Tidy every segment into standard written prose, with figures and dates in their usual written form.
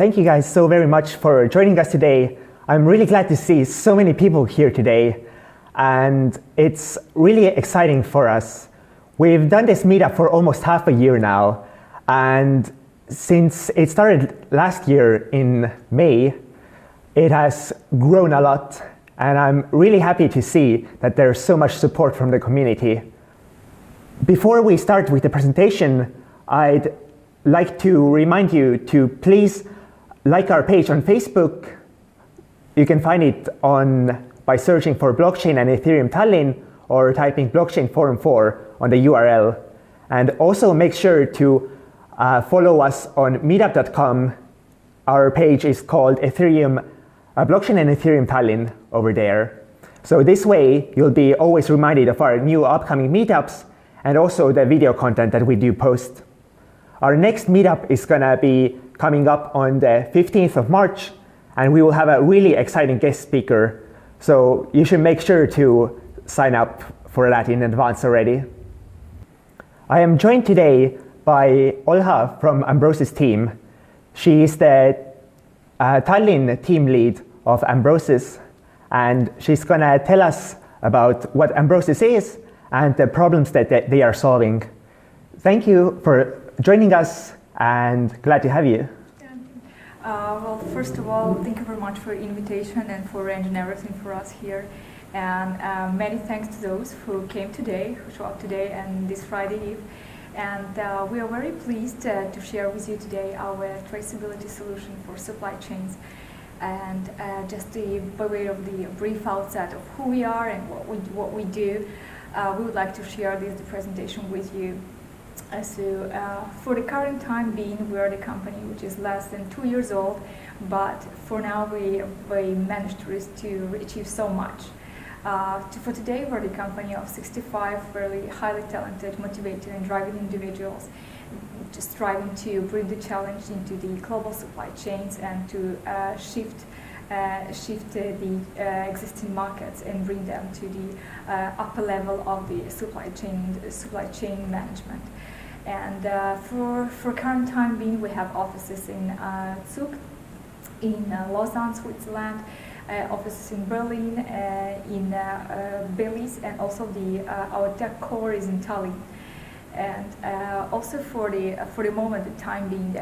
Thank you guys so very much for joining us today. I'm really glad to see so many people here today, and it's really exciting for us. We've done this meetup for almost half a year now, and since it started last year in May, it has grown a lot, and I'm really happy to see that there's so much support from the community. Before we start with the presentation, I'd like to remind you to please like our page on Facebook. You can find it by searching for Blockchain and Ethereum Tallinn or typing Blockchain Forum 4 on the URL. And also make sure to follow us on meetup.com. Our page is called Blockchain and Ethereum Tallinn over there. So this way, you'll be always reminded of our new upcoming meetups and also the video content that we do post. Our next meetup is going to be coming up on the 15th of March, and we will have a really exciting guest speaker. So you should make sure to sign up for that in advance already. I am joined today by Olha from Ambrosus team. She is the Tallinn team lead of Ambrosus, and she's going to tell us about what Ambrosus is and the problems that they are solving. Thank you for joining us, and glad to have you. Well, first of all, thank you very much for the invitation and for arranging everything for us here. And many thanks to those who came today, who showed up today and this Friday Eve. And we are very pleased to share with you today our traceability solution for supply chains. And just by way of the brief outset of who we are and what we do, we would like to share this presentation with you. So for the current time being, we are the company which is less than 2 years old, but for now we managed to achieve so much. For today, we're the company of 65 very highly talented, motivated and driving individuals, just striving to bring the challenge into the global supply chains and to shift the existing markets and bring them to the upper level of the supply chain management. And for current time being, we have offices in Zug, in Lausanne, Switzerland, offices in Berlin, in Belize, and also our tech core is in Tallinn. And also for the moment, the time being,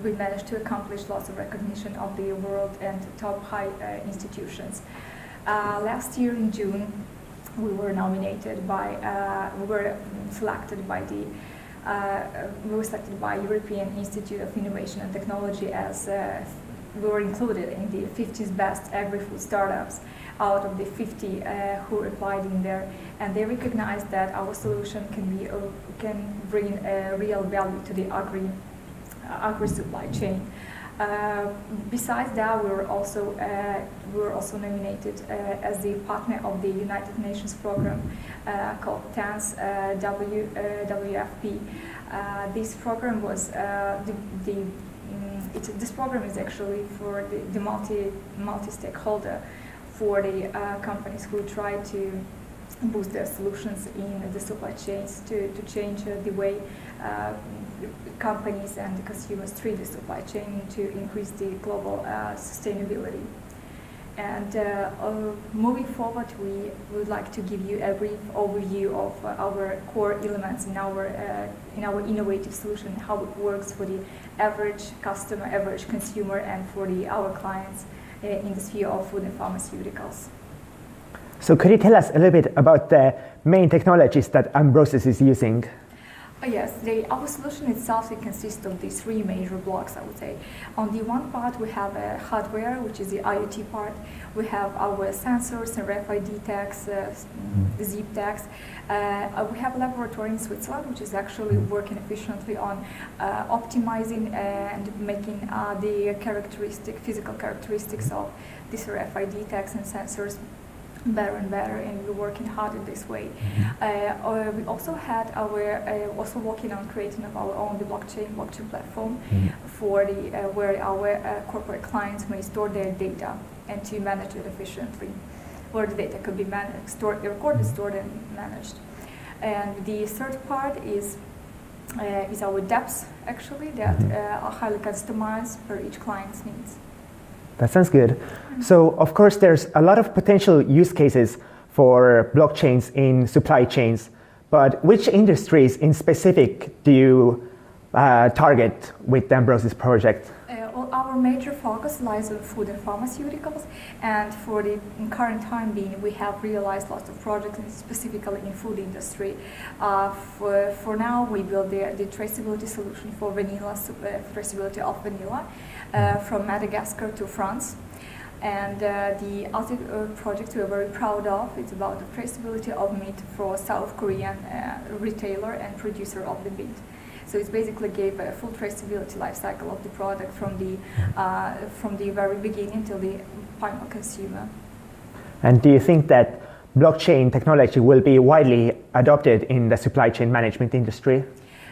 we managed to accomplish lots of recognition of the world and top high institutions. Last year in June, we were selected by European Institute of Innovation and Technology as we were included in the 50 best agri-food startups out of the 50 who applied in there, and they recognized that our solution can bring real value to the agri supply chain. Besides that, we were also nominated as the partner of the United Nations program called TANS WFP. This program was this program is actually for the multi-stakeholder for the companies who try to boost their solutions in the supply chains to change the way companies and the consumers treat the supply chain to increase the global sustainability. And moving forward, we would like to give you a brief overview of our core elements in our innovative solution, how it works for the average customer, average consumer, and for our clients in the sphere of food and pharmaceuticals. So could you tell us a little bit about the main technologies that Ambrosus is using? Yes, our solution itself, it consists of these three major blocks, I would say. On the one part, we have hardware, which is the IoT part. We have our sensors and RFID tags, zip tags. We have a laboratory in Switzerland, which is actually working efficiently on optimizing and making the physical characteristics of these RFID tags and sensors better and better, and we're working hard in this way. We also had also working on creating of our own blockchain platform for where our corporate clients may store their data and to manage it efficiently, where the data could be recorded, stored, and managed. And the third part is our dApps actually, that are highly customized for each client's needs. That sounds good. So, of course, there's a lot of potential use cases for blockchains in supply chains, but which industries in specific do you target with the Ambrosus project? Well, our major focus lies on food and pharmaceuticals, and for the current time being, we have realized lots of projects specifically in food industry. For now, we build the traceability solution for vanilla, traceability of vanilla from Madagascar to France. And the other project we are very proud of is about the traceability of meat for South Korean retailer and producer of the meat. So it basically gave a full traceability life cycle of the product from the very beginning till the final consumer. And do you think that blockchain technology will be widely adopted in the supply chain management industry?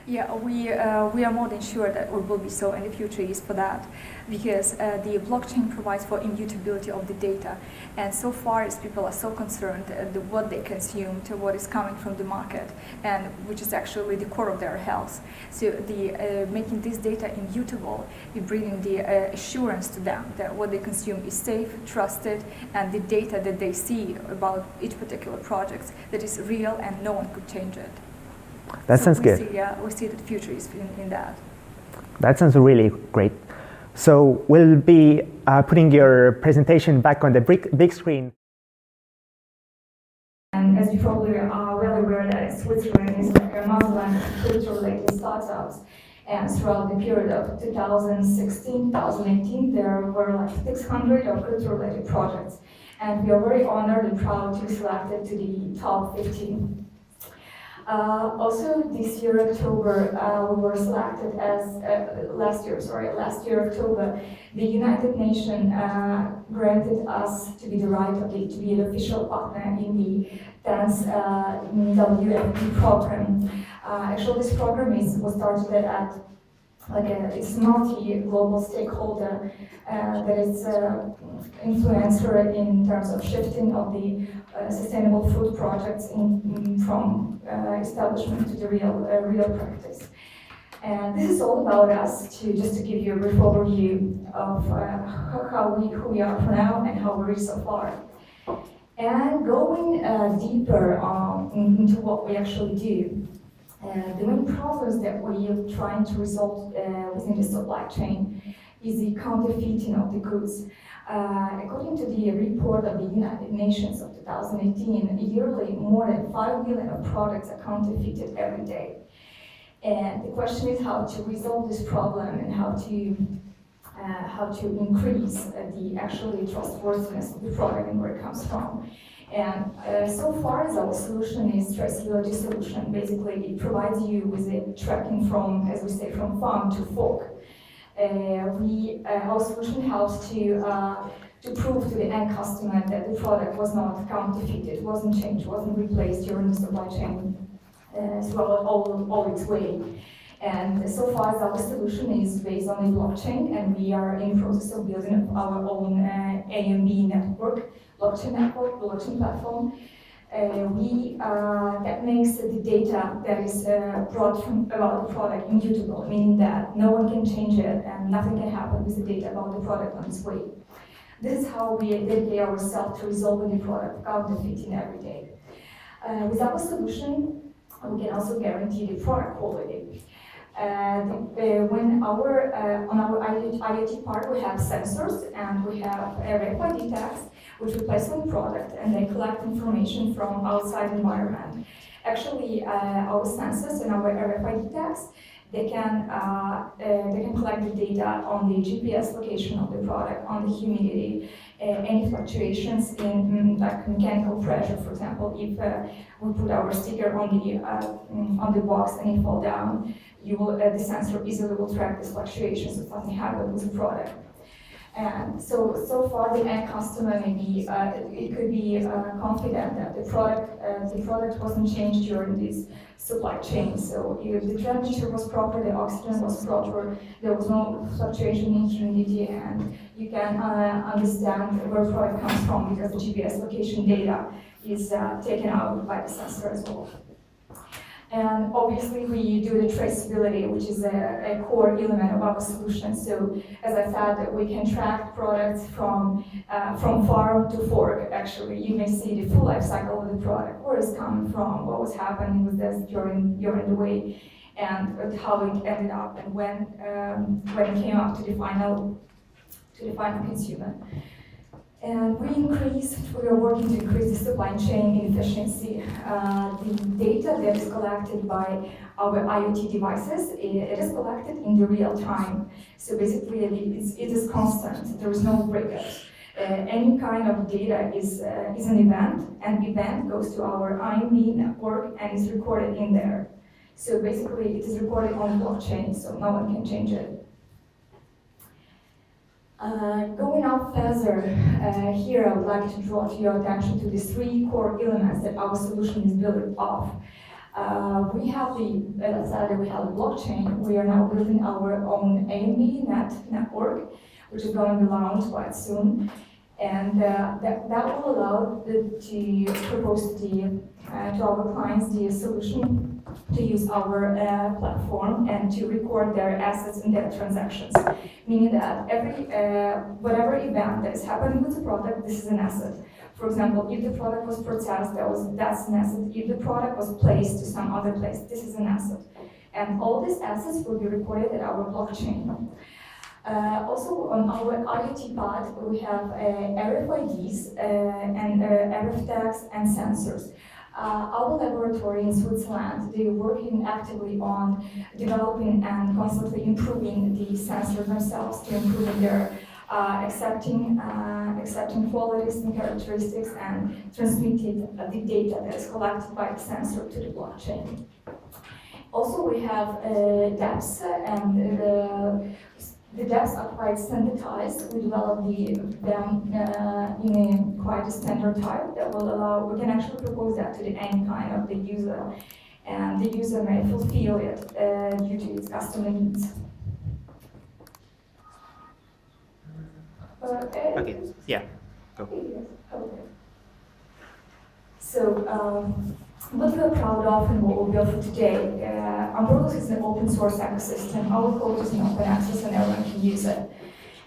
Yeah, we are more than sure that it will be so, and the future is for that, because the blockchain provides for immutability of the data, and so far as people are so concerned what they consume to what is coming from the market, and which is actually the core of their health. So the making this data immutable, bringing the assurance to them that what they consume is safe, trusted, and the data that they see about each particular project that is real and no one could change it. That sounds good. We see that the future is in that. That sounds really great. So we'll be putting your presentation back on the big screen. And as you probably are well aware that Switzerland is like a motherland of crypto-related startups. And throughout the period of 2016, 2018, there were like 600 of crypto-related projects. And we are very honored and proud to be selected to the top 15. Also, this year, October, we were selected as, last year, October, the United Nations granted us to be the right to be an official partner in the 10th WFP program. Actually, this program was started at it's multi-global stakeholder that is influencer in terms of shifting of the sustainable food projects from establishment to the real practice. And this is all about us, just to give you a brief overview of who we are for now and how we reach so far. And going deeper into what we actually do. The main problems that we are trying to resolve within the supply chain is the counterfeiting of the goods. According to the report of the United Nations of 2018, yearly more than 5 million of products are counterfeited every day. And the question is how to resolve this problem and how to increase the actually trustworthiness of the product and where it comes from. And so far as our solution is traceability solution, basically it provides you with a tracking from, as we say, from farm to fork. Our solution helps to prove to the end customer that the product was not counterfeited, wasn't changed, wasn't replaced during the supply chain throughout all its way. And so far as our solution is based on the blockchain, and we are in the process of building our own AMB network, blockchain platform. That makes the data that is brought about the product immutable, meaning that no one can change it and nothing can happen with the data about the product on its way. This is how we dedicate ourselves to resolving the product counterfeiting every day. With our solution, we can also guarantee the product quality. On our IoT part, we have sensors and we have RFID tags, which we place on the product, and they collect information from outside environment. Actually, our sensors and our RFID tags, they can collect the data on the GPS location of the product, on the humidity, any fluctuations in like mechanical pressure, for example. If we put our sticker on the box and it fall down, the sensor easily will track these fluctuations, so nothing happens with the product. And so far, the end customer it could be confident that the product wasn't changed during this supply chain. So if the temperature was proper, the oxygen was proper, there was no fluctuation in humidity, and you can understand where the product comes from because the GPS location data is taken out by the sensor as well. And obviously we do the traceability, which is a core element of our solution. So as I said, we can track products from farm to fork, actually. You may see the full life cycle of the product, where it's coming from, what was happening with this during the way, and how it ended up, and when it came up to the final consumer. And we are working to increase the supply chain efficiency. The data that is collected by our IoT devices, it is collected in the real time. So basically it is constant, there is no breakage. Any kind of data is an event, and event goes to our IMB network and is recorded in there. So basically it is recorded on blockchain, so no one can change it. Going up further, here I would like to draw to your attention to the three core elements that our solution is built off. We have as I said, we have the blockchain. We are now building our own AMB network, which is going to be launched quite soon. And that will allow to propose to our clients the solution to use our platform and to record their assets and their transactions. Meaning that whatever event that is happening with the product, this is an asset. For example, if the product was processed, that's an asset. If the product was placed to some other place, this is an asset. And all these assets will be recorded at our blockchain. Also, on our IoT part, we have RFIDs and RF tags and sensors. Our laboratory in Switzerland, they are working actively on developing and constantly improving the sensors themselves, to improving their accepting qualities and characteristics, and transmitting the data that is collected by the sensor to the blockchain. Also, we have dApps, and the dApps are quite standardized. We developed them in quite a standard type that will allow, we can actually propose that to any kind of the user, and the user may fulfill it due to its customer needs. Okay, yeah, go. Okay. So, what we are proud of and what we built for today, Ambrosus is an open source ecosystem. Our code is in open access and everyone can use it.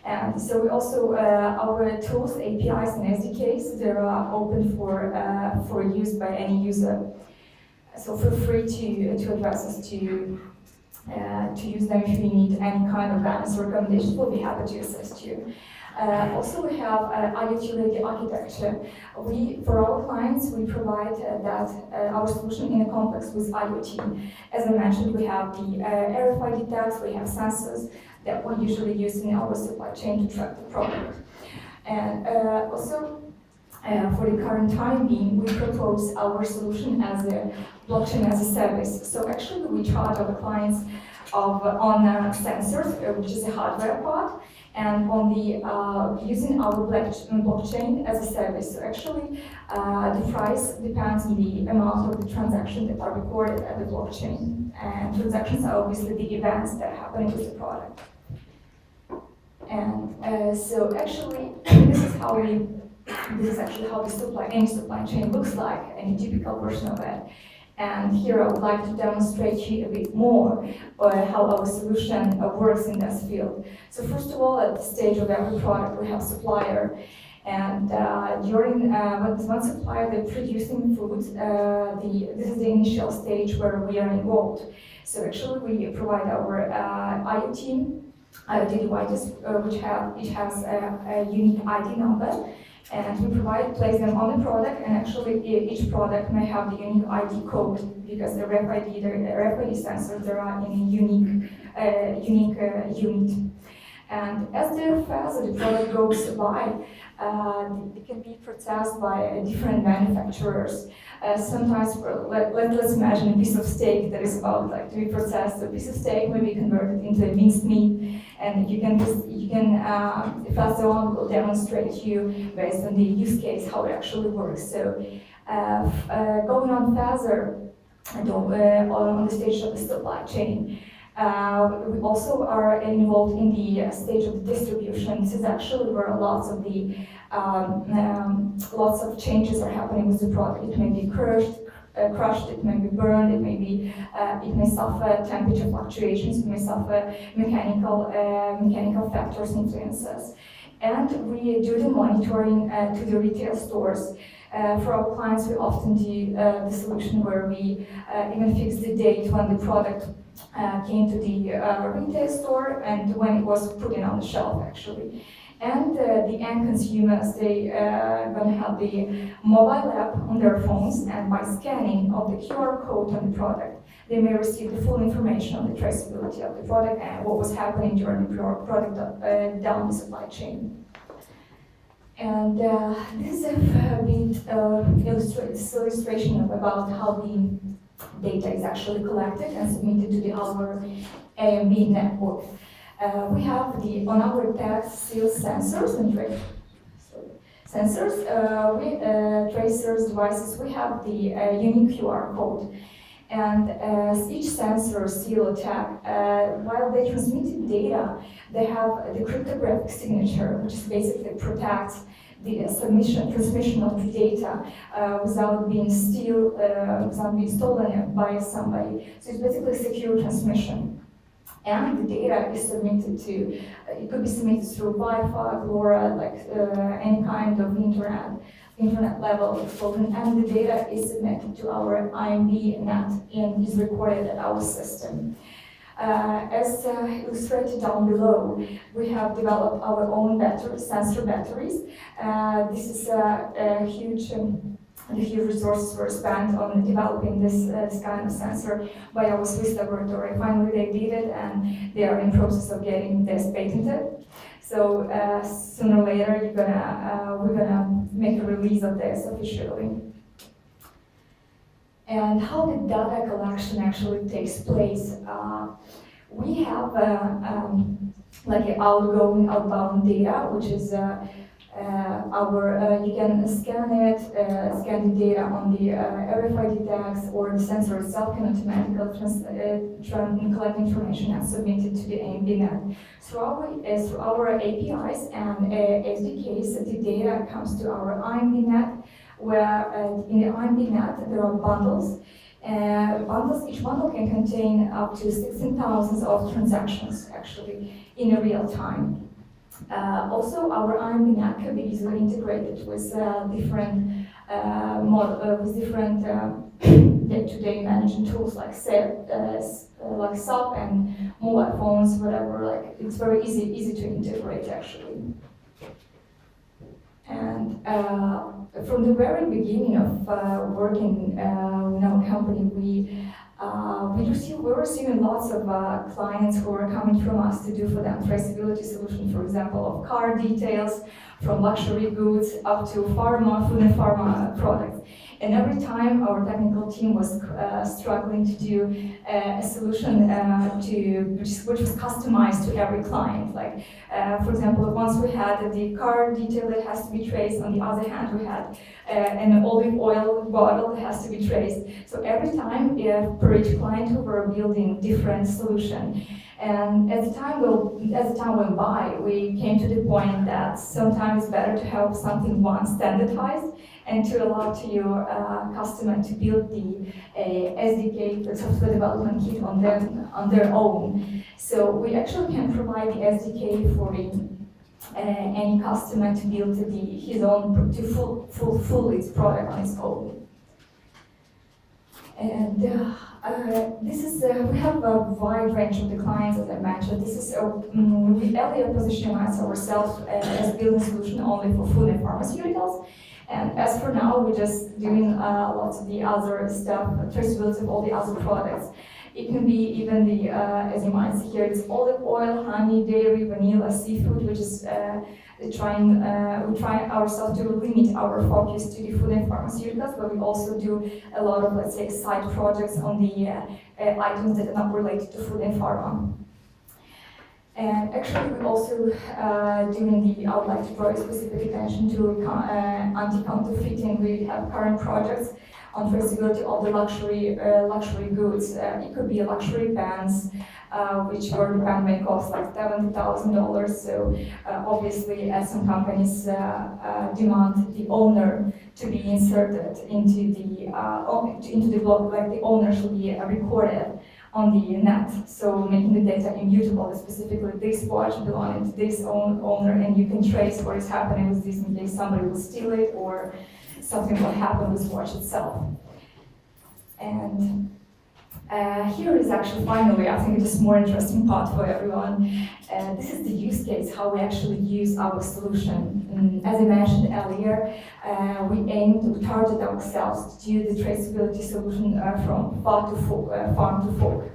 And so we also, our tools, APIs and SDKs, they are open for use by any user. So feel free to address us to use them if you need any kind of guidance or recommendations. We'll be happy to assist you. Also, we have IoT-ready architecture. For our clients, we provide our solution in a complex with IoT. As I mentioned, we have the RFID tags, we have sensors that we usually use in our supply chain to track the product. And also, for the current time being, we propose our solution as a blockchain as a service. So actually, we charge our clients on sensors, which is a hardware part, and on the using our blockchain as a service. So actually, the price depends on the amount of the transactions that are recorded at the blockchain. And transactions are obviously the events that are happening with the product. And so actually, this is actually how any supply chain looks like, any typical version of it. And here I would like to demonstrate to you a bit more how our solution works in this field. So first of all, at the stage of every product, we have supplier. And during when one supplier they're producing food, this is the initial stage where we are involved. So actually, we provide our IoT devices, which has a unique ID number. And we place them on the product, and actually each product may have the unique ID code, because the RFID sensors, there are in a unique unit. And as the product goes by, it can be processed by different manufacturers. Sometimes, let's imagine a piece of steak that is about to be processed. A piece of steak may be converted into a minced meat, and you can further on will demonstrate to you based on the use case how it actually works. So going on further on the stage of the supply chain. We also are involved in the stage of the distribution. This is actually where lots of changes are happening with the product. It may be crushed, it may be burned, it may suffer temperature fluctuations, it may suffer mechanical factors influences. And we do the monitoring to the retail stores. For our clients, we often do the solution where we even fix the date when the product came to the retail store and when it was put in on the shelf, actually. And the end consumers, they gonna have the mobile app on their phones, and by scanning of the QR code on the product, they may receive the full information on the traceability of the product and what was happening during the product down the supply chain. And this is a bit illustration about how the data is actually collected and submitted to our AMB network. We have on our tags seals sensors and tracers devices. We have the unique QR code, and each sensor, seal, or tag, while they transmitted data, they have the cryptographic signature, which basically protects the transmission of the data without being stolen by somebody. So it's basically secure transmission. And the data is submitted to, it could be submitted through Wi-Fi, LoRa, like any kind of internet level exposure, and the data is submitted to our IMB net and is recorded at our system. As illustrated down below, we have developed our own sensor batteries. This is a huge resources were spent on developing this kind of sensor by our Swiss laboratory. Finally, they did it, and they are in process of getting this patented. So sooner or later, we're gonna make a release of this officially. And how the data collection actually takes place. We have like an outgoing, outbound data, which is you can scan the data on the RFID tags, or the sensor itself can automatically collect information and submit it to the AMB net. Through our APIs and SDKs, the data comes to our IMB net, where in the IMB net there are bundles. Each bundle can contain up to 16,000 of transactions, actually, in a real time. Also, our IMB net can be easily integrated with different day-to-day management tools like SAP and mobile phones, whatever. Like, it's very easy to integrate, actually. And from the very beginning of working in our company, we're receiving lots of clients who are coming from us to do for them traceability solutions, for example, of car details, from luxury goods up to food and pharma products. And every time our technical team was struggling to do a solution which was customized to every client. Like, for example, once we had the car detail that has to be traced, on the other hand, we had an olive oil bottle that has to be traced. So every time, per each client, we were building different solution. And as the time went by, we came to the point that sometimes it's better to have something standardized and to allow to your customer to build the SDK, the software development kit, on their own. So we actually can provide the SDK for any customer to build his own, to fulfill its product on its own. And this is, we have a wide range of the clients, as I mentioned. This is, we earlier positioned ourselves as building solution only for food and pharmaceuticals. And as for now, we're just doing lots of the other stuff, traceability of all the other products. It can be even the, as you might see here, it's olive oil, honey, dairy, vanilla, seafood, which is we try ourselves to limit our focus to the food and pharmaceuticals, but we also do a lot of, let's say, side projects on the items that are not related to food and pharma. And actually, we also I would like to draw specific attention to anti-counterfeiting. We have current projects on traceability of the luxury goods. It could be luxury pens, which were the pen may cost like $70,000. So obviously, as some companies demand the owner to be inserted into the block, like the owner should be recorded on the net, so making the data immutable, specifically this watch belonging to this owner, and you can trace what is happening with this in case somebody will steal it or something will happen with the watch itself. And here is actually finally, I think it is more interesting part for everyone. This is the use case, how we actually use our solution. As I mentioned earlier, we aim to target ourselves to do the traceability solution from farm to fork.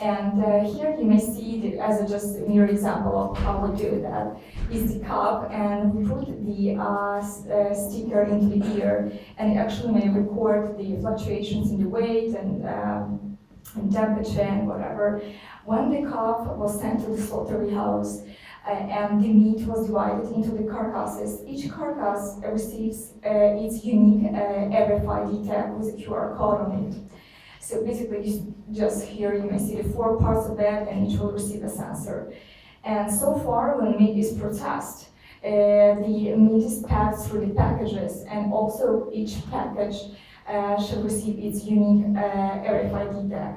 And here you may see, as just a mere example of how we do that, is the cup, and we put the sticker into the ear, and it actually may record the fluctuations in the weight and temperature and whatever. When the calf was sent to the slaughterhouse and the meat was divided into the carcasses, each carcass receives its unique RFID tag with a QR code on it. So basically, just here you may see the 4 parts of that, and each will receive a sensor. And so far, when meat is processed, the meat is passed through the packages, and also each package should receive its unique RFID tag.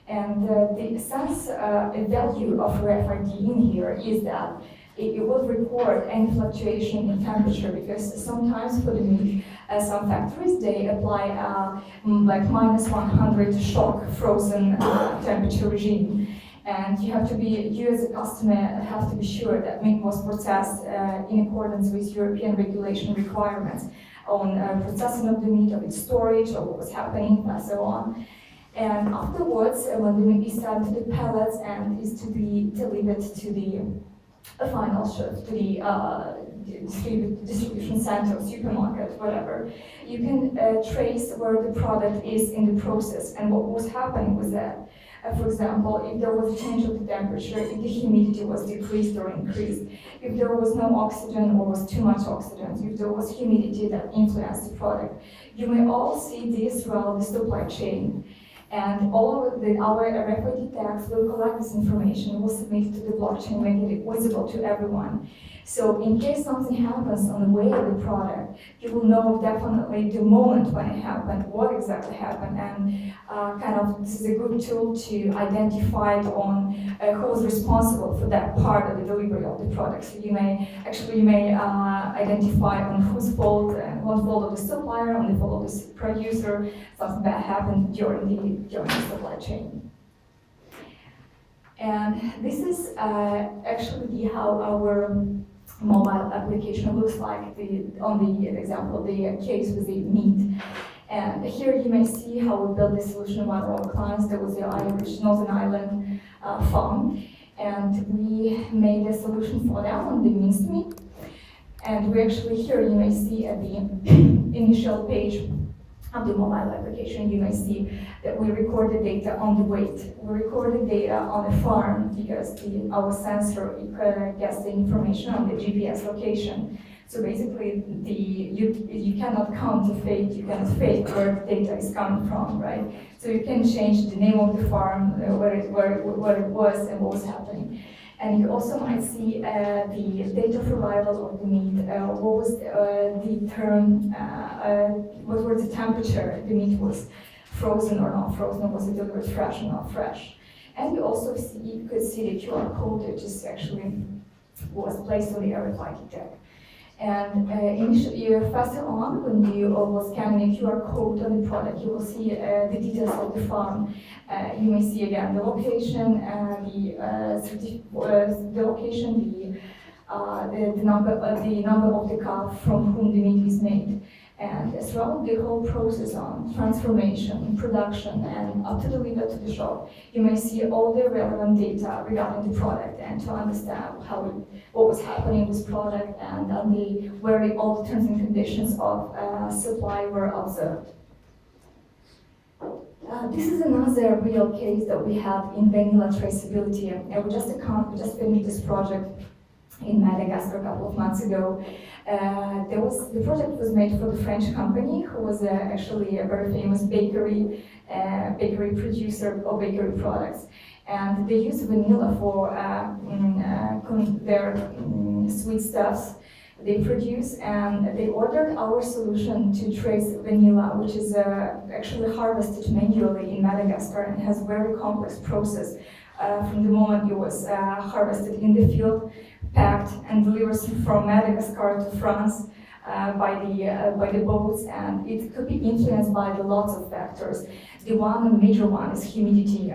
And the sense value of RFID in here is that it will record any fluctuation in temperature, because sometimes for the meat, some factories, they apply like -100 shock frozen temperature regime. And you as a customer have to be sure that meat was processed in accordance with European regulation requirements on processing of the meat, of its storage, or what was happening, and so on. And afterwards, when the meat is sent to the pallets and is to be delivered to the final shift, to the distribution center, supermarket, whatever, you can trace where the product is in the process and what was happening with that. For example, if there was a change of the temperature, if the humidity was decreased or increased, if there was no oxygen or was too much oxygen, if there was humidity that influenced the product. You may all see this throughout the supply chain. And all of our RFID tags will collect this information, will submit it to the blockchain, making it visible to everyone. So in case something happens on the way of the product, you will know definitely the moment when it happened, what exactly happened, and this is a good tool to identify on who was responsible for that part of the delivery of the product. So you may identify on whose fault, what fault of the supplier, on the fault of the producer, something bad happened during the supply chain. And this is actually how our mobile application looks like on the example, the case with the meat. And here you may see how we built this solution. One of our clients, there was the Irish Northern Ireland farm, and we made a solution for them on the minced meat. And we actually, here you may see at the initial page of the mobile application, you may see that we record the data on the weight. We record the data on the farm because our sensor gets the information on the GPS location. So basically, you cannot counterfeit, you cannot fake where the data is coming from, right? So you can change the name of the farm, where it was and what was happening. And you also might see the date of arrival of the meat, what was the term, what was the temperature the meat was frozen or not frozen, was it delivered fresh or not fresh. And you also could see the QR code, which is actually was placed on the RFID tag. And initially, faster on, when you was scanning a QR code on the product, you will see the details of the farm. You may see again the location, the location, the number of the calf from whom the meat is made. And throughout the whole process on transformation, production, and up to deliver to the shop, you may see all the relevant data regarding the product, and to understand what was happening with product, and where all the terms and conditions of supply were observed. This is another real case that we have in vanilla traceability. We just finished this project in Madagascar a couple of months ago. The project was made for the French company, who was actually a very famous bakery producer of bakery products. And they use vanilla for their sweet stuffs they produce, and they ordered our solution to trace vanilla, which is actually harvested manually in Madagascar and has a very complex process from the moment it was harvested in the field, packed and delivered from Madagascar to France by the boats, and it could be influenced by the lots of factors. The major one is humidity.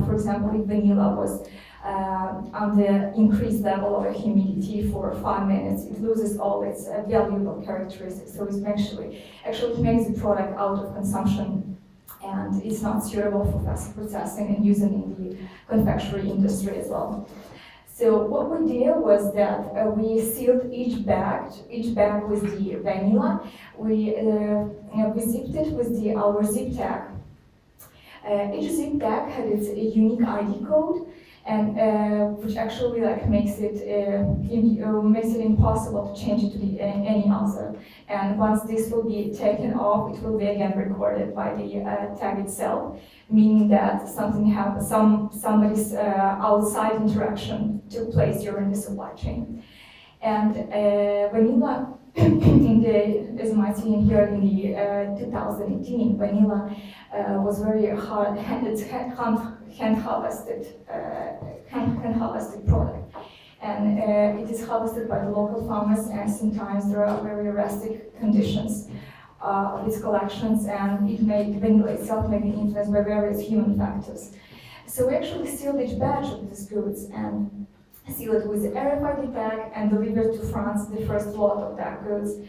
For example, if vanilla was on the increased level of humidity for 5 minutes, it loses all its valuable characteristics. So it actually makes the product out of consumption, and it's not suitable for fast processing and using in the confectionery industry as well. So what we did was that we sealed each bag with the vanilla. We zipped it with our zip tag. Each zip tag had its unique ID code, and which actually makes it impossible to change it to any other. And once this will be taken off, it will be again recorded by the tag itself, meaning that something happened, somebody's outside interaction took place during the supply chain. And vanilla, as you might see in here, in the 2018, vanilla was very hand harvested product, and it is harvested by the local farmers, and sometimes there are very erratic conditions of its collections, and vanilla itself may be influenced by various human factors. So we actually sealed each batch of these goods and seal it with the RFID tag and deliver to France the first lot of that goods.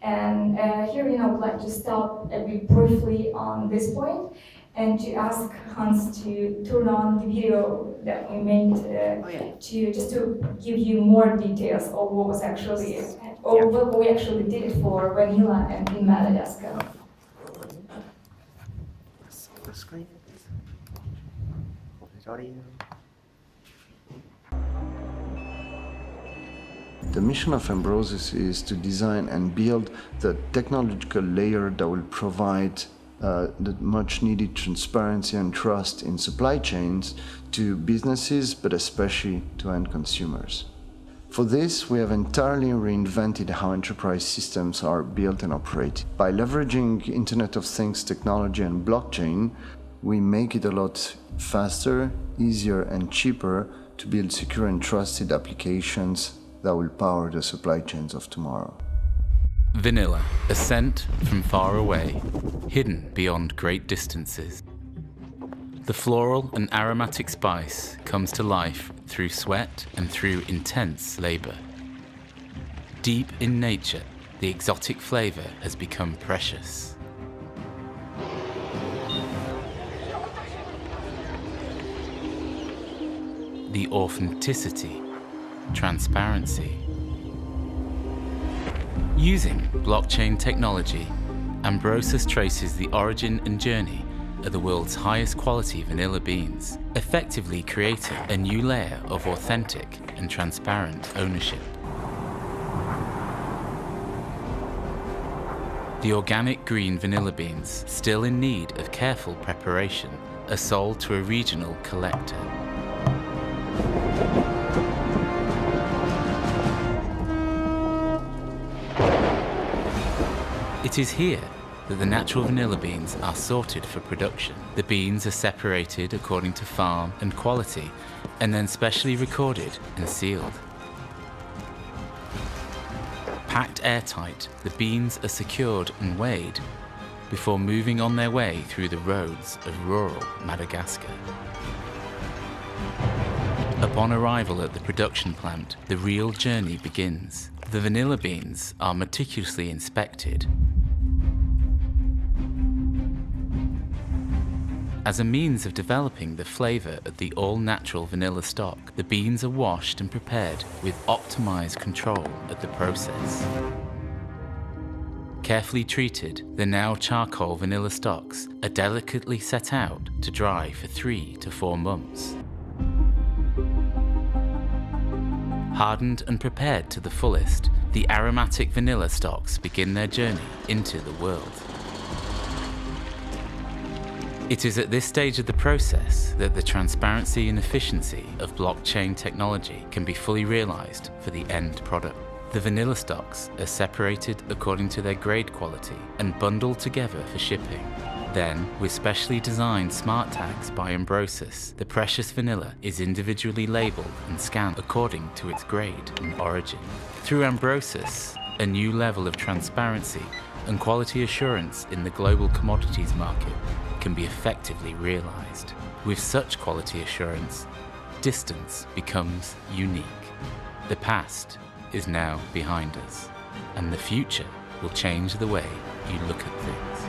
And here, I would like to stop a bit briefly on this point and to ask Hans to turn on the video that we made to give you more details of what was actually, what we actually did for vanilla and in Madagascar. The screen. Audio. The mission of Ambrosus is to design and build the technological layer that will provide the much needed transparency and trust in supply chains to businesses, but especially to end consumers. For this, we have entirely reinvented how enterprise systems are built and operated. By leveraging Internet of Things technology and blockchain, we make it a lot faster, easier, and cheaper to build secure and trusted applications that will power the supply chains of tomorrow. Vanilla, a scent from far away, hidden beyond great distances. The floral and aromatic spice comes to life through sweat and through intense labor. Deep in nature, the exotic flavor has become precious. The authenticity, transparency. Using blockchain technology, Ambrosus traces the origin and journey of the world's highest quality vanilla beans, effectively creating a new layer of authentic and transparent ownership. The organic green vanilla beans, still in need of careful preparation, are sold to a regional collector. It is here that the natural vanilla beans are sorted for production. The beans are separated according to farm and quality, and then specially recorded and sealed. Packed airtight, the beans are secured and weighed before moving on their way through the roads of rural Madagascar. Upon arrival at the production plant, the real journey begins. The vanilla beans are meticulously inspected. As a means of developing the flavor of the all-natural vanilla stock, the beans are washed and prepared with optimized control of the process. Carefully treated, the now charcoal vanilla stocks are delicately set out to dry for 3 to 4 months. Hardened and prepared to the fullest, the aromatic vanilla stocks begin their journey into the world. It is at this stage of the process that the transparency and efficiency of blockchain technology can be fully realized for the end product. The vanilla stocks are separated according to their grade quality and bundled together for shipping. Then, with specially designed smart tags by Ambrosus, the precious vanilla is individually labeled and scanned according to its grade and origin. Through Ambrosus, a new level of transparency and quality assurance in the global commodities market can be effectively realized. With such quality assurance, distance becomes unique. The past is now behind us, and the future will change the way you look at things.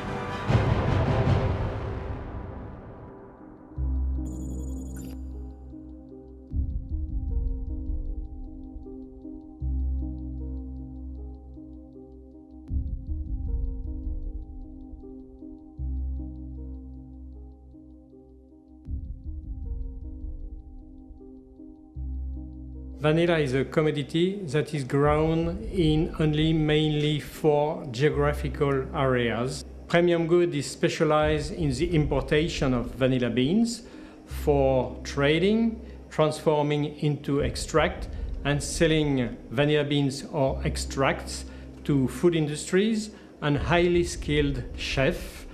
Vanilla is a commodity that is grown in only mainly 4 geographical areas. Premium Good is specialized in the importation of vanilla beans for trading, transforming into extract, and selling vanilla beans or extracts to food industries and highly skilled chefs.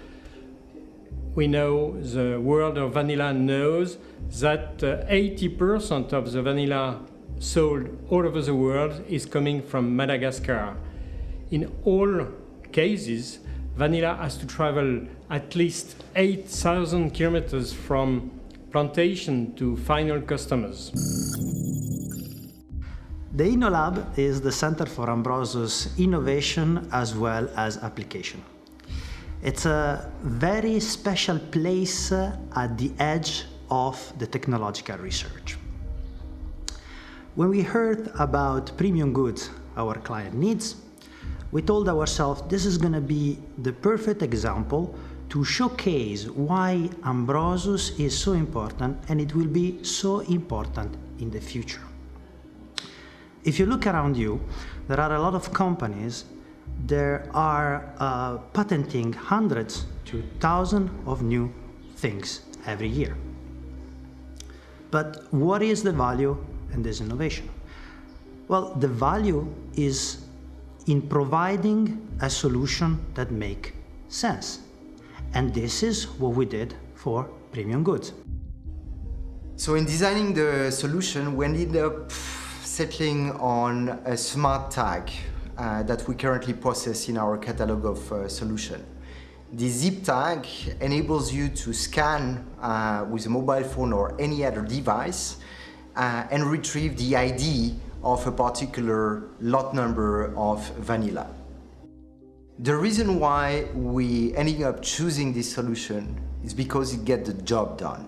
We know the world of vanilla knows that 80% of the vanilla sold all over the world is coming from Madagascar. In all cases, vanilla has to travel at least 8,000 kilometers from plantation to final customers. The InnoLab is the Center for Ambrosus innovation as well as application. It's a very special place at the edge of the technological research. When we heard about premium goods our client needs, we told ourselves this is going to be the perfect example to showcase why Ambrosus is so important, and it will be so important in the future. If you look around you, there are a lot of companies that are patenting hundreds to thousands of new things every year. But what is the value in this innovation? Well, the value is in providing a solution that makes sense. And this is what we did for premium goods. So in designing the solution, we ended up settling on a smart tag that we currently process in our catalog of solution. The zip tag enables you to scan with a mobile phone or any other device and retrieve the ID of a particular lot number of vanilla. The reason why we ended up choosing this solution is because it gets the job done.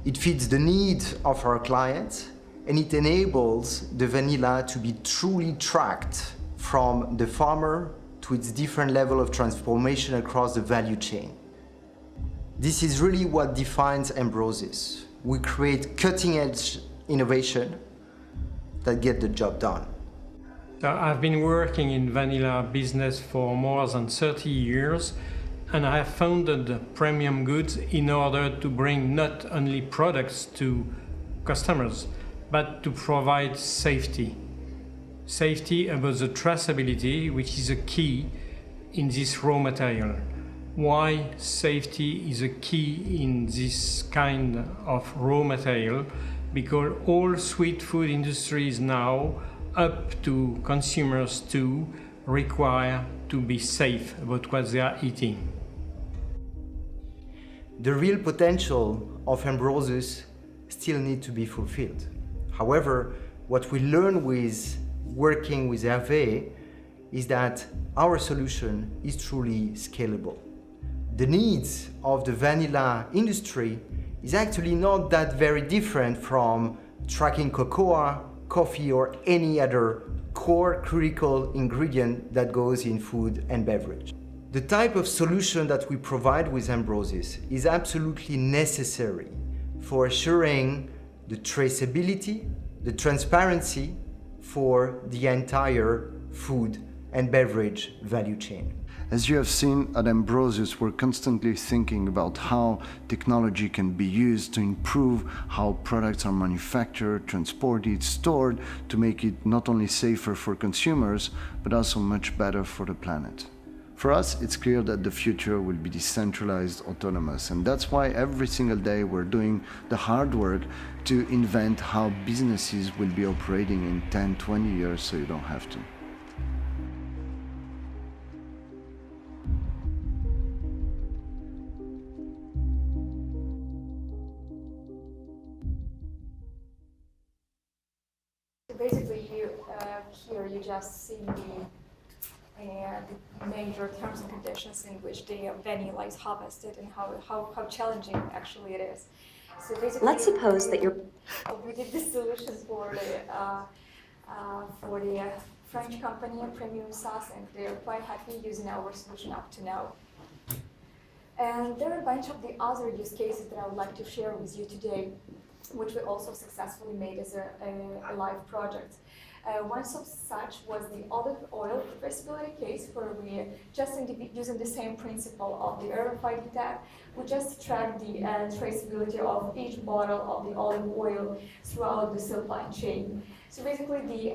It fits the need of our clients, and it enables the vanilla to be truly tracked from the farmer to its different level of transformation across the value chain. This is really what defines Ambrosus. We create cutting-edge innovation that get the job done. I've been working in vanilla business for more than 30 years, and I have founded Premium Goods in order to bring not only products to customers, but to provide safety. Safety about the traceability, which is a key in this raw material. Why safety is a key in this kind of raw material? Because all sweet food industries now, up to consumers too, require to be safe about what they are eating. The real potential of Ambrosus still needs to be fulfilled. However, what we learn with working with Hervé is that our solution is truly scalable. The needs of the vanilla industry is actually not that very different from tracking cocoa, coffee, or any other core critical ingredient that goes in food and beverage. The type of solution that we provide with Ambrosus is absolutely necessary for assuring the traceability, the transparency for the entire food and beverage value chain. As you have seen at Ambrosus, we're constantly thinking about how technology can be used to improve how products are manufactured, transported, stored, to make it not only safer for consumers, but also much better for the planet. For us, it's clear that the future will be decentralized, autonomous, and that's why every single day we're doing the hard work to invent how businesses will be operating in 10, 20 years so you don't have to. Basically, here you just see the major terms and conditions in which the vanilla is harvested and how challenging actually it is. So basically, let's suppose that we did the solutions for the French company Ambrosus, and they're quite happy using our solution up to now. And there are a bunch of the other use cases that I would like to share with you today, which we also successfully made as a live project. One of such was the olive oil traceability case, where we just using the same principle of the RFID tag, we just track the traceability of each bottle of the olive oil throughout the supply chain. So basically, the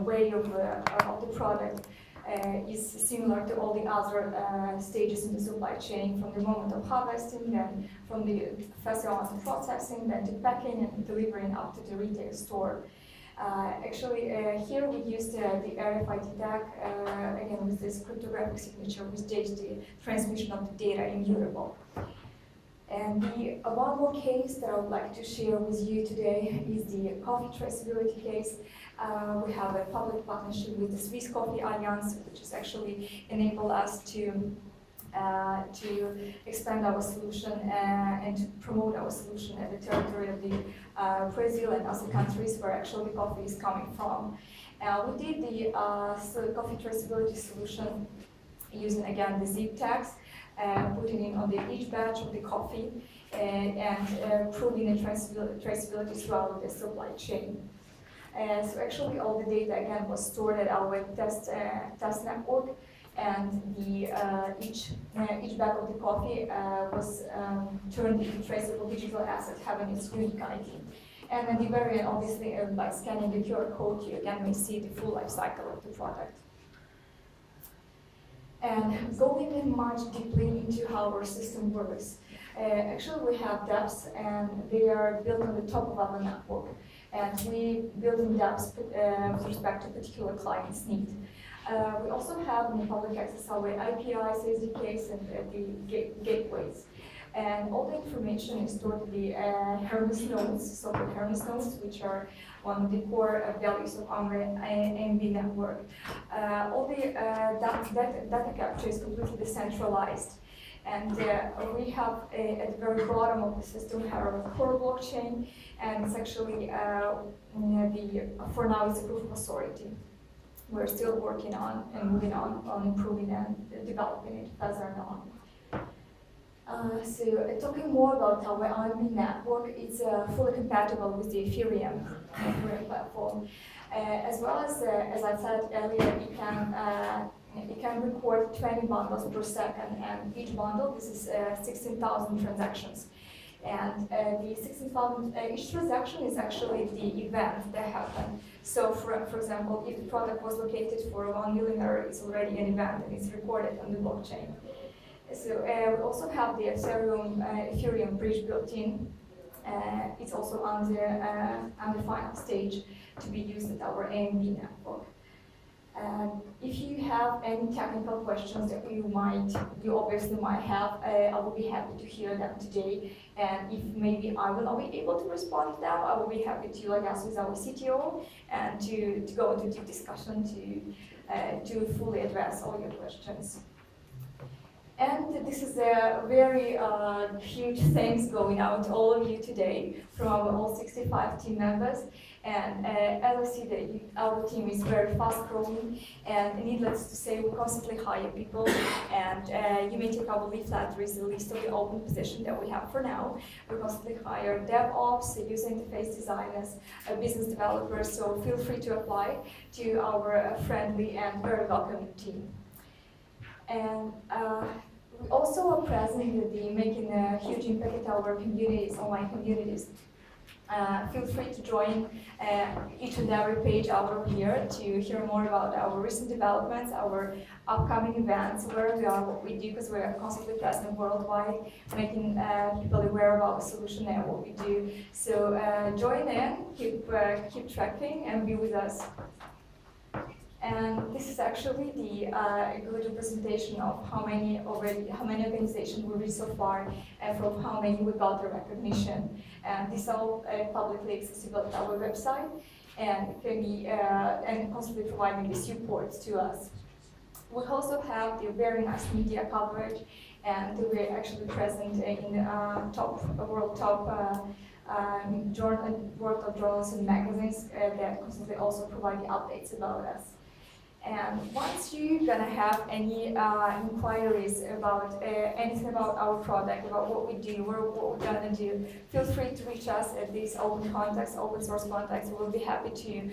way of the product is similar to all the other stages in the supply chain, from the moment of harvesting, then from the first round of processing, then to packing and delivering up to the retail store. Here we used the RFID tag, again with this cryptographic signature, which dates the transmission of the data immutable. And one more case that I would like to share with you today is the coffee traceability case. We have a public partnership with the Swiss Coffee Alliance, which is actually enable us to expand our solution and to promote our solution at the territory of the Brazil and other countries where actually coffee is coming from. We did the coffee traceability solution using, again, the zip tags, putting in on each batch of the coffee and proving the traceability throughout the supply chain. So actually all the data again was stored at our test network, and each bag of the coffee was turned into traceable digital asset having its unique ID. And then the very end, obviously, by scanning the QR code, you again may see the full life cycle of the product. And going in much deeply into how our system works. Actually, we have dApps, and they are built on the top of our network. And we build in dApps with respect to particular client's need. We also have in public access our APIs, SDKs, and the gateways. And all the information is stored in the Hermes nodes, software Hermes nodes, which are one of the core values of our AMB network. All the data capture is completely decentralized. And we have, at the very bottom of the system, we have our core blockchain, and it's actually, for now, it's a proof of authority. We're still working on and moving on improving and developing it further on. So talking more about our AMB network, it's fully compatible with the Ethereum platform. As well as I said earlier, it can record 20 bundles per second, and each bundle, this is 16,000 transactions. And the 16,000, each transaction is actually the event that happened. So for example, if the product was located for 1 millimeter, it's already an event and it's recorded on the blockchain. So we also have the Ethereum bridge built in. It's also on the final stage to be used at our AMB network. If you have any technical questions that you obviously might have, I will be happy to hear them today. And if maybe I will not be able to respond to them, I will be happy to liaise with our CTO and to go into deep discussion to fully address all your questions. And this is a very huge thanks going out to all of you today from our all 65 team members. And as I see that our team is very fast growing, and needless to say, we constantly hire people. And you may take our leaflet, there is a list of the open positions that we have for now. We constantly hire DevOps, user interface designers, business developers, so feel free to apply to our friendly and very welcoming team. And we also are present in making a huge impact at our communities, online communities. Feel free to join each and every page out of here to hear more about our recent developments, our upcoming events, where we are, what we do, because we are constantly present worldwide, making people aware of our solution and what we do. So join in, keep tracking, and be with us. And this is actually the good representation of how many organizations we reached so far, and from how many we got the recognition. And this is all publicly accessible at our website, and can be and constantly providing the support to us. We also have the very nice media coverage, and we're actually present in world of journals and magazines that constantly also provide the updates about us. And once you're gonna have any inquiries about anything about our product, about what we do, what we're gonna do, feel free to reach us at these open contacts, open source contacts. We'll be happy to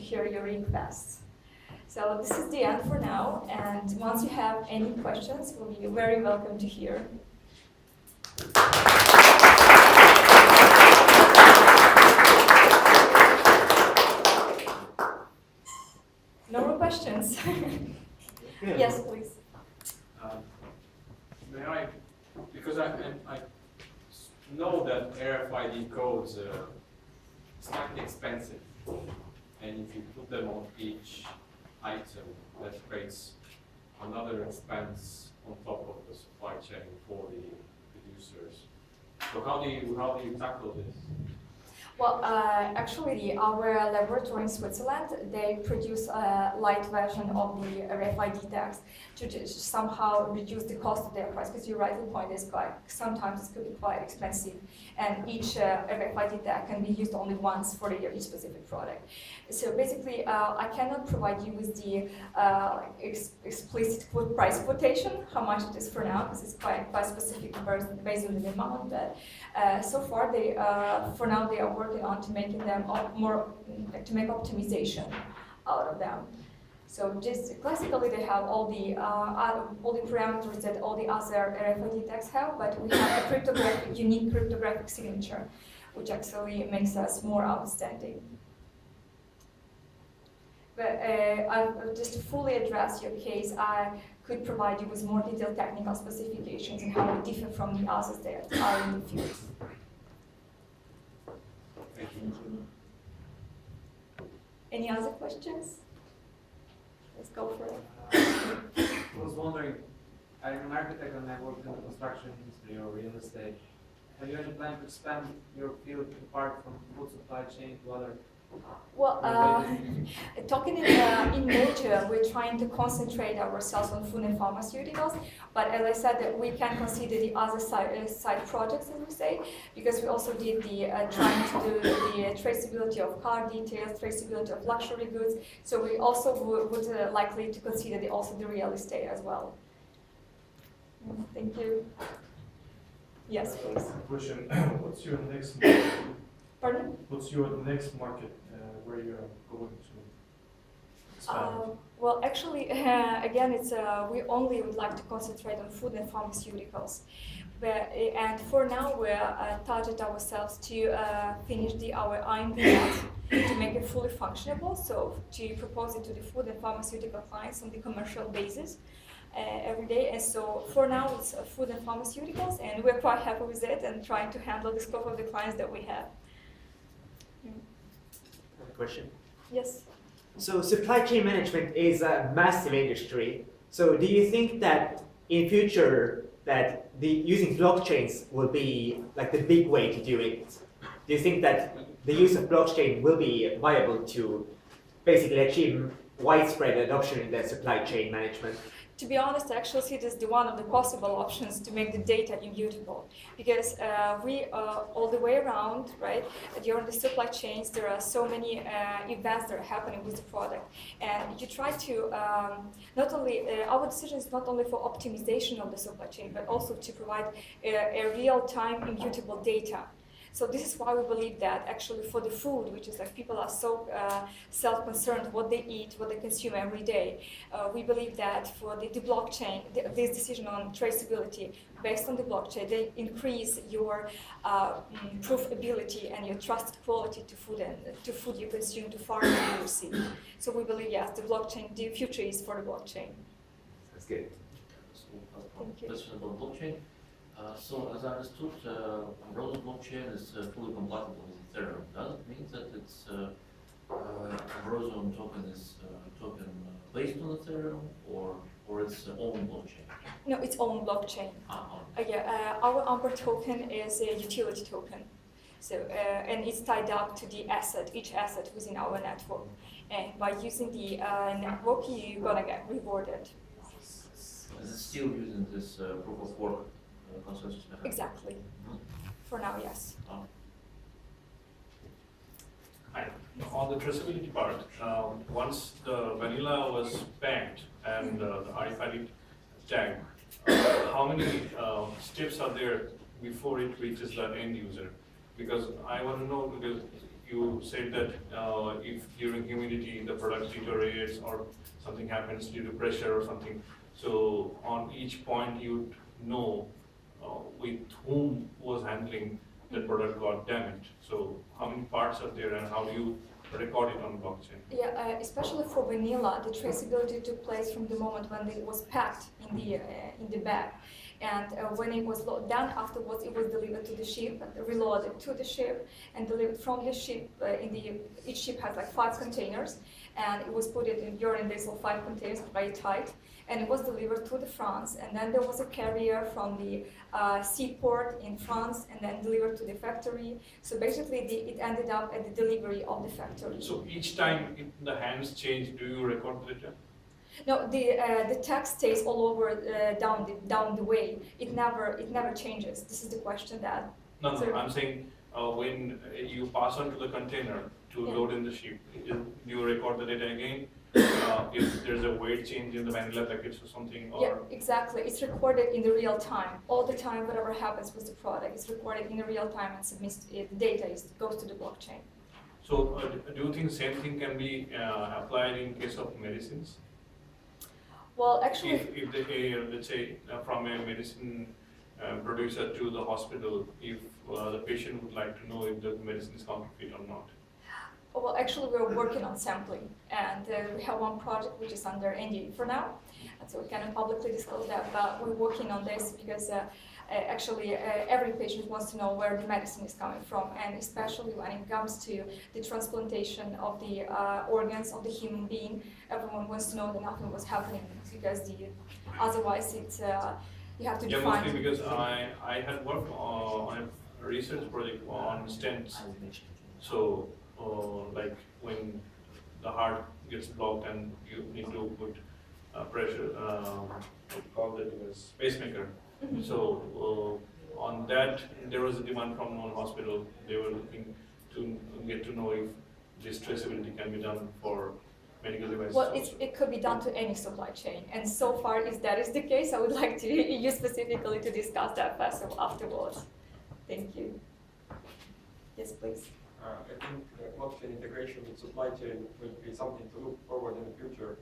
hear your requests. So this is the end for now. And once you have any questions, we'll be very welcome to hear. No more questions. Yes, please. May I? Because I know that RFID codes are slightly expensive, and if you put them on each item, that creates another expense on top of the supply chain for the producers. So how do you tackle this? Well, actually, our laboratory in Switzerland, they produce a light version of the RFID tags to somehow reduce the cost of their price, because you rightly point is sometimes it could be quite expensive, and each RFID tag can be used only once for each specific product. So basically, I cannot provide you with the explicit price quotation, how much it is for now, because it's quite specific based on the demand. But so far, for now they are working on to making them to make optimization out of them. So just classically, they have all the parameters that all the other RFID tags have, but we have a unique cryptographic signature, which actually makes us more outstanding. But just to fully address your case, I could provide you with more detailed technical specifications and how we differ from the others that are in the field. Thank you. Any other questions? Let's go for it. I was wondering, I'm an architect and I worked in the construction industry or real estate. Have you any plan to expand your field apart from food supply chain to other? Well, talking in nature, we're trying to concentrate ourselves on food and pharmaceuticals, but as I said, that we can consider the other side projects, as we say, because we also did the trying to do the traceability of car details, traceability of luxury goods, so we also would likely to consider also the real estate as well. Thank you. Yes, please. Question, what's your next market? Pardon? What's your next market where you're going to expand? Well, actually, again, it's we only would like to concentrate on food and pharmaceuticals. And for now, we're targeted ourselves to finish our IMV to make it fully functionable, so to propose it to the food and pharmaceutical clients on the commercial basis. Every day, and so for now it's food and pharmaceuticals, and we're quite happy with it and trying to handle the scope of the clients that we have. Question? Yes. So supply chain management is a massive industry. So do you think that in future that using blockchains will be like the big way to do it? Do you think that the use of blockchain will be viable to basically achieve widespread adoption in the supply chain management? To be honest, I actually see this as one of the possible options to make the data immutable, because we all the way around, right? During the supply chains, there are so many events that are happening with the product, and you try to not only our decision is not only for optimization of the supply chain, but also to provide a real-time immutable data. So this is why we believe that actually for the food, which is like people are so self-concerned what they eat, what they consume every day, we believe that for the blockchain, this decision on traceability based on the blockchain, they increase your provability and your trusted quality to food and to food you consume, to farming you receive. So we believe yes, the blockchain, the future is for the blockchain. That's good. Thank you. Question about blockchain. So as I understood, Ambrosus blockchain is fully compatible with Ethereum. Does it mean that it's Ambrosus token is token based on Ethereum, or its own blockchain? No, its own blockchain. Our Amber token is a utility token. So and it's tied up to the asset, each asset within our network. And by using the network, you're gonna get rewarded. Is it still using this proof of work? Consensus method? Exactly. For now, yes. Hi. On the traceability part, once the vanilla was banked and the RFID tag, how many steps are there before it reaches the end user? Because I want to know, because you said that if during humidity the product deteriorates or something happens due to pressure or something, so on each point you know with whom was handling the product got damaged. So how many parts are there and how do you record it on blockchain? Yeah, especially for vanilla, the traceability took place from the moment when it was packed in the bag. And when it was done afterwards, it was delivered to the ship, reloaded to the ship, and delivered from the ship. Each ship has like 5 containers, and it was put during these 5 containers, very tight, and it was delivered to France. And then there was a carrier from the seaport in France, and then delivered to the factory. So basically, it ended up at the delivery of the factory. So each time the hands change, do you record the data? No, the text stays all over down the way. It never changes. This is the question that. No, I'm saying when you pass on to the container to load in the ship, do you record the data again? If there's a weight change in the vanilla package or something? Or? Yeah, exactly. It's recorded in the real time. All the time, whatever happens with the product is recorded in the real time and submits. The data goes to the blockchain. So, do you think same thing can be applied in case of medicines? Well, actually, if they, let's say, from a medicine producer to the hospital, if the patient would like to know if the medicine is counterfeit or not. Well, actually, we're working on sampling, and we have one project which is under NDA for now, and so we cannot publicly disclose that, but we're working on this because actually every patient wants to know where the medicine is coming from, and especially when it comes to the transplantation of the organs of the human being, everyone wants to know that nothing was happening, because otherwise it's, you have to define. Yeah, mostly because I had worked on a research project on stents, so like when the heart gets blocked and you need to put pressure, call that as pacemaker. Mm-hmm. So on that, there was a demand from one hospital. They were looking to get to know if this traceability can be done for medical devices. Well, it could be done to any supply chain, and so far, if that is the case, I would like to you specifically to discuss that afterwards. Thank you. Yes, please. I think blockchain integration with supply chain will be something to look forward in the future,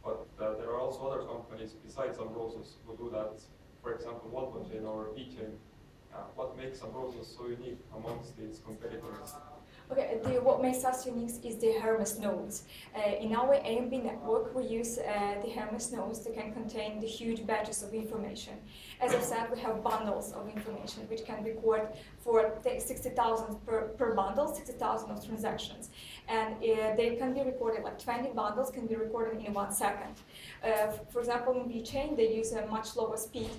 but there are also other companies besides Ambrosus who do that. For example, OneChain or eChain. What makes Ambrosus so unique amongst its competitors? Okay, what makes us unique is the Hermes nodes. In our AMB network, we use the Hermes nodes that can contain the huge batches of information. As I said, we have bundles of information which can record for 60,000 per bundle, 60,000 of transactions. And they can be recorded, like 20 bundles can be recorded in 1 second. For example, in VChain, they use a much lower speed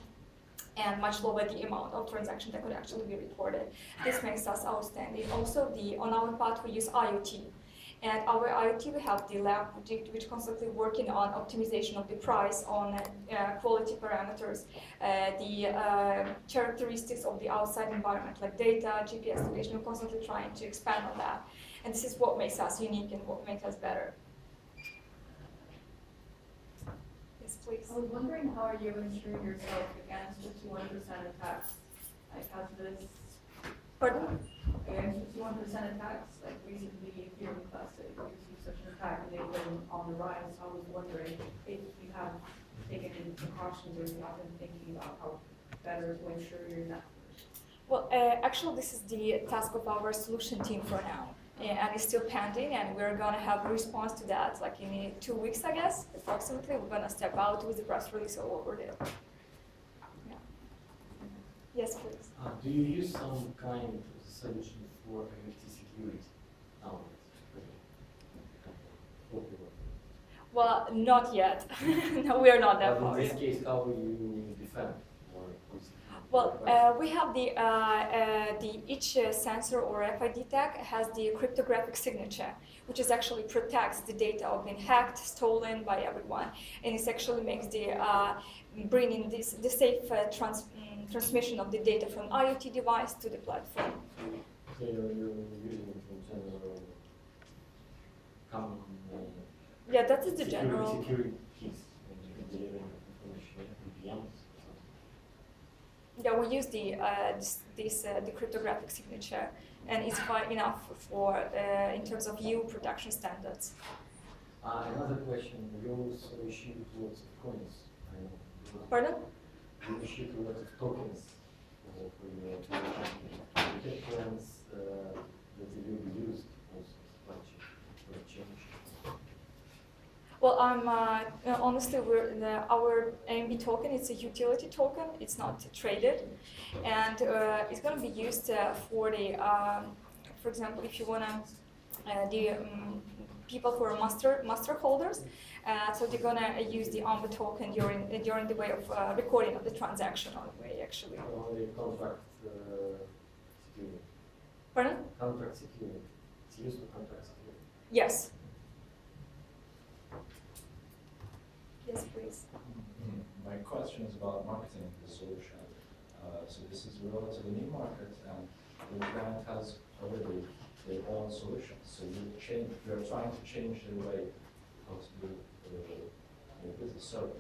and much lower the amount of transactions that could actually be recorded. This makes us outstanding. Also, on our part, we use IoT. And our IoT, we have the lab which constantly working on optimization of the price, on quality parameters, the characteristics of the outside environment, like data, GPS location. We're constantly trying to expand on that. And this is what makes us unique and what makes us better. Yes, please. I was wondering, how are you ensuring yourself against 51% attacks? Like, has this... Pardon? Against 51% attacks, like recently here in Classic, we received such an attack and they've been on the rise. So I was wondering if you have taken any precautions or you have been thinking about how better to ensure you're not. Well, actually, this is the task of our solution team for now. And it's still pending, and we're going to have a response to that, like in 2 weeks, I guess, approximately. We're going to step out with the press release of what we're doing. Yeah. Yes, please. Do you use some kind of solution for IoT security nowadays? Well, not yet. No, we are not that far. In this case, how will you defend? Well, we have each sensor or FID tag has the cryptographic signature, which is actually protects the data of being hacked, stolen by everyone, and it actually makes the bringing the safe transmission of the data from IoT device to the platform. So you're using it in terms of common. Yeah, that is the general. Security keys and delivering information beyond. Yeah, we use the cryptographic signature, and it's quite enough for in terms of EU production standards. Another question: you also issue lots of coins. I know. Pardon? You issue lots of tokens for your plans that will be used also for change. Well, honestly, our AMB token, it's a utility token. It's not traded, and it's going to be used for the, for example, if you want to, people who are master holders, so they're going to use the AMB token during the way of recording of the transaction on the way, actually. Only contract security. Pardon? Contract security. It's used for contract security. Yes. Yes, please. My question is about marketing the solution. So this is a relatively new market, and the client has already their own solutions. So you're trying to change the way how to do the business. So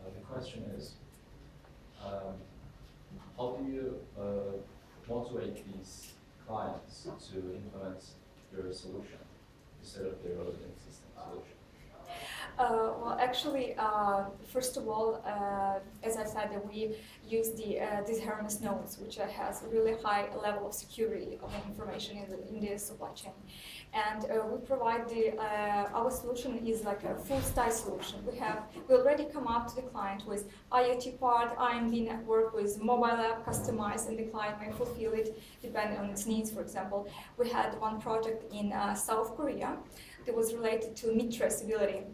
the question is, how do you motivate these clients to implement your solution instead of their own existing solution? Well, actually, first of all, as I said, we use these Hermes nodes, which has a really high level of security of information in the supply chain. And we provide our solution is like a full-stack solution. We already come up to the client with IoT part, IMV network, with mobile app customized, and the client may fulfill it depending on its needs. For example, we had one project in South Korea that was related to meat traceability.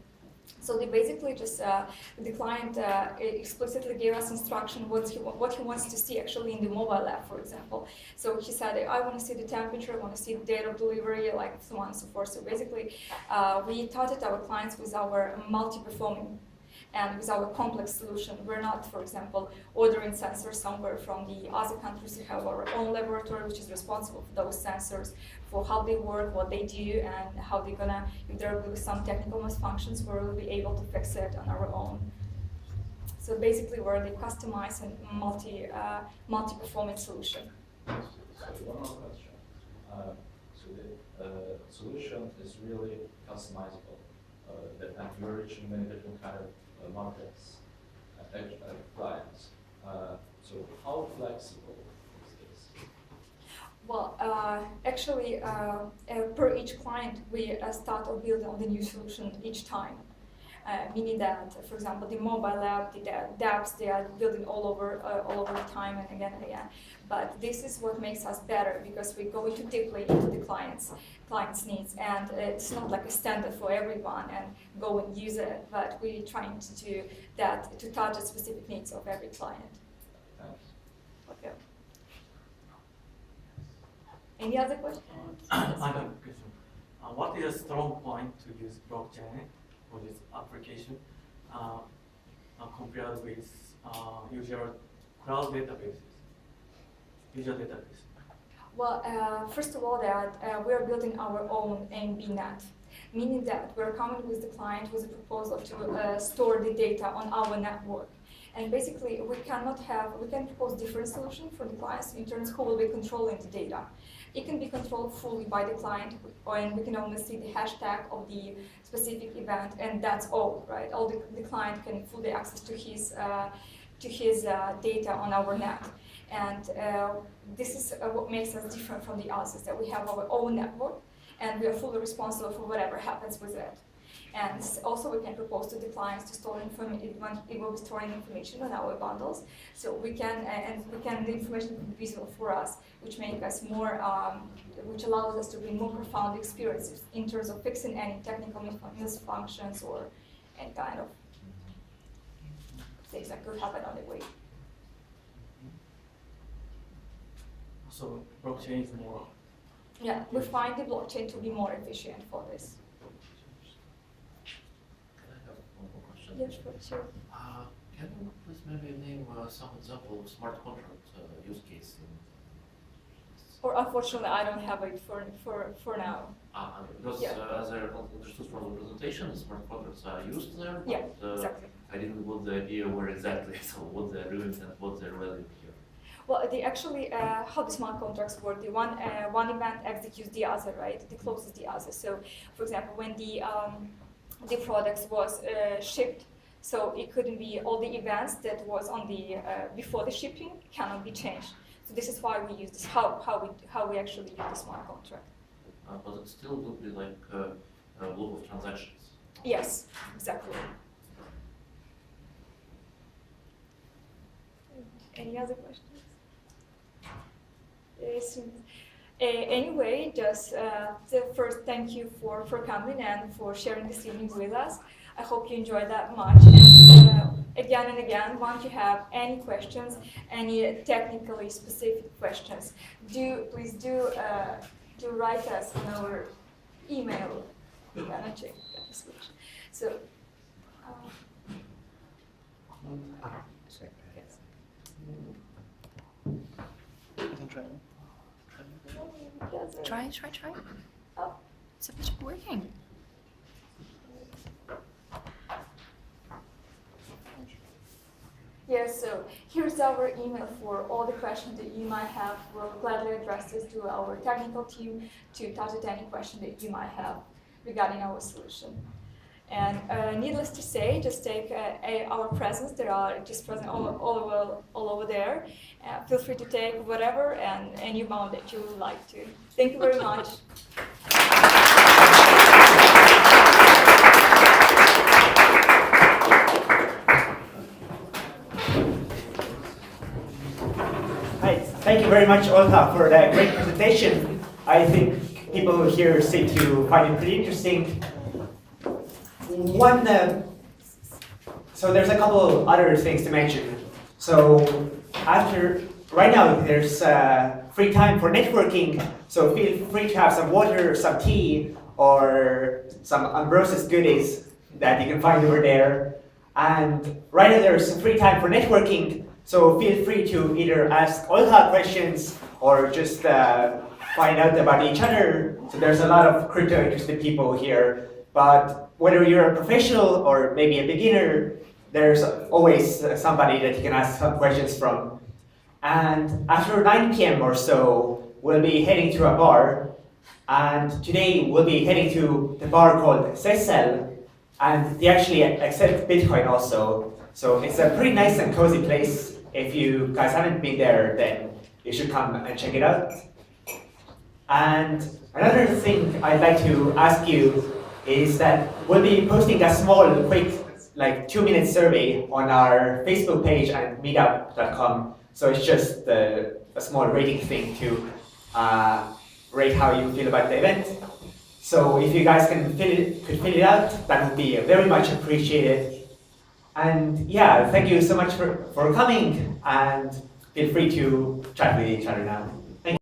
So they basically just, the client explicitly gave us instruction what he wants to see actually in the mobile app, for example. So he said, I want to see the temperature, I want to see the date of delivery, like so on and so forth. So basically, we target our clients with our multi-performing and with our complex solution. We're not, for example, ordering sensors somewhere from the other countries. We have our own laboratory, which is responsible for those sensors, for how they work, what they do, and how they're gonna, if there will be some technical malfunctions, we'll be able to fix it on our own. So basically, we're the customized and multi-performing solution. So one more question. So the solution is really customizable, and you're reaching many different kind of markets and clients. So how flexible is this? Well, actually, per each client, we start or build on the new solution each time. Meaning that, for example, the mobile app, the dApps, they are building all over the time and again and again. But this is what makes us better, because we go into deeply into the client's needs, and it's not like a standard for everyone and go and use it, but we're trying to do that to target specific needs of every client. Thanks. Okay. Any other questions? I have a question. what is a strong point to use blockchain for this application compared with usual cloud databases, usual database? Well, first of all, that we are building our own MBNet, meaning that we're coming with the client with a proposal to store the data on our network. And basically, we can propose different solutions for the clients in terms of who will be controlling the data. It can be controlled fully by the client, and we can only see the hashtag of the specific event, and that's all, right? All the client can fully access to his data on our net. And this is what makes us different from the others, that we have our own network, and we are fully responsible for whatever happens with it. And also we can propose to the clients to store information. It will be storing information on our bundles, so we can the information will be visible for us, which makes us more, which allows us to bring more profound experiences in terms of fixing any technical misfunctions or any kind of things that could happen on the way. So blockchain is more. Yeah, we find the blockchain to be more efficient for this. Yes, for sure. Can you please maybe name some example of smart contract use case? Or unfortunately, I don't have it for now. Because yeah. As I understood from the presentation, smart contracts are used there. Yeah, but, exactly. I didn't got the idea where exactly, so what they're doing and what they're value here. Well, they actually, how the smart contracts work, the one event executes the other, right? It closes the other. So, for example, when the products was shipped, so it couldn't be all the events that was on the before the shipping cannot be changed. So this is why we use this. How we actually use the smart contract. But it still would be like a block of transactions. Yes, exactly. Any other questions? Anyway, just the first thank you for coming and for sharing this evening with us. I hope you enjoyed that much. And again and again, once you have any questions, any technically specific questions, please do write us on our email. We're gonna check that switch. So. Try. Oh. It's working. Yes, so here's our email for all the questions that you might have. We'll gladly address this to our technical team to touch at any question that you might have regarding our solution. And needless to say, just take our presents that are just present all over there. Feel free to take whatever and any amount that you would like to. Thank you very much. Hi, thank you very much, Olha, for that great presentation. I think people here seem to find it pretty interesting. So there's a couple other things to mention. So right now there's free time for networking, so feel free to have some water, some tea, or some Ambrosus goodies that you can find over there. And right now there's free time for networking, so feel free to either ask Olha questions or just find out about each other. So there's a lot of crypto interested people here. But whether you're a professional or maybe a beginner, there's always somebody that you can ask some questions from. And after 9 p.m. or so, we'll be heading to a bar. And today we'll be heading to the bar called Cecil. And they actually accept Bitcoin also. So it's a pretty nice and cozy place. If you guys haven't been there, then you should come and check it out. And another thing I'd like to ask you is that we'll be posting a small, quick, like 2-minute survey on our Facebook page and meetup.com. So it's just a small rating thing to rate how you feel about the event. So if you guys could fill it out, that would be very much appreciated. And yeah, thank you so much for coming, and feel free to chat with each other now.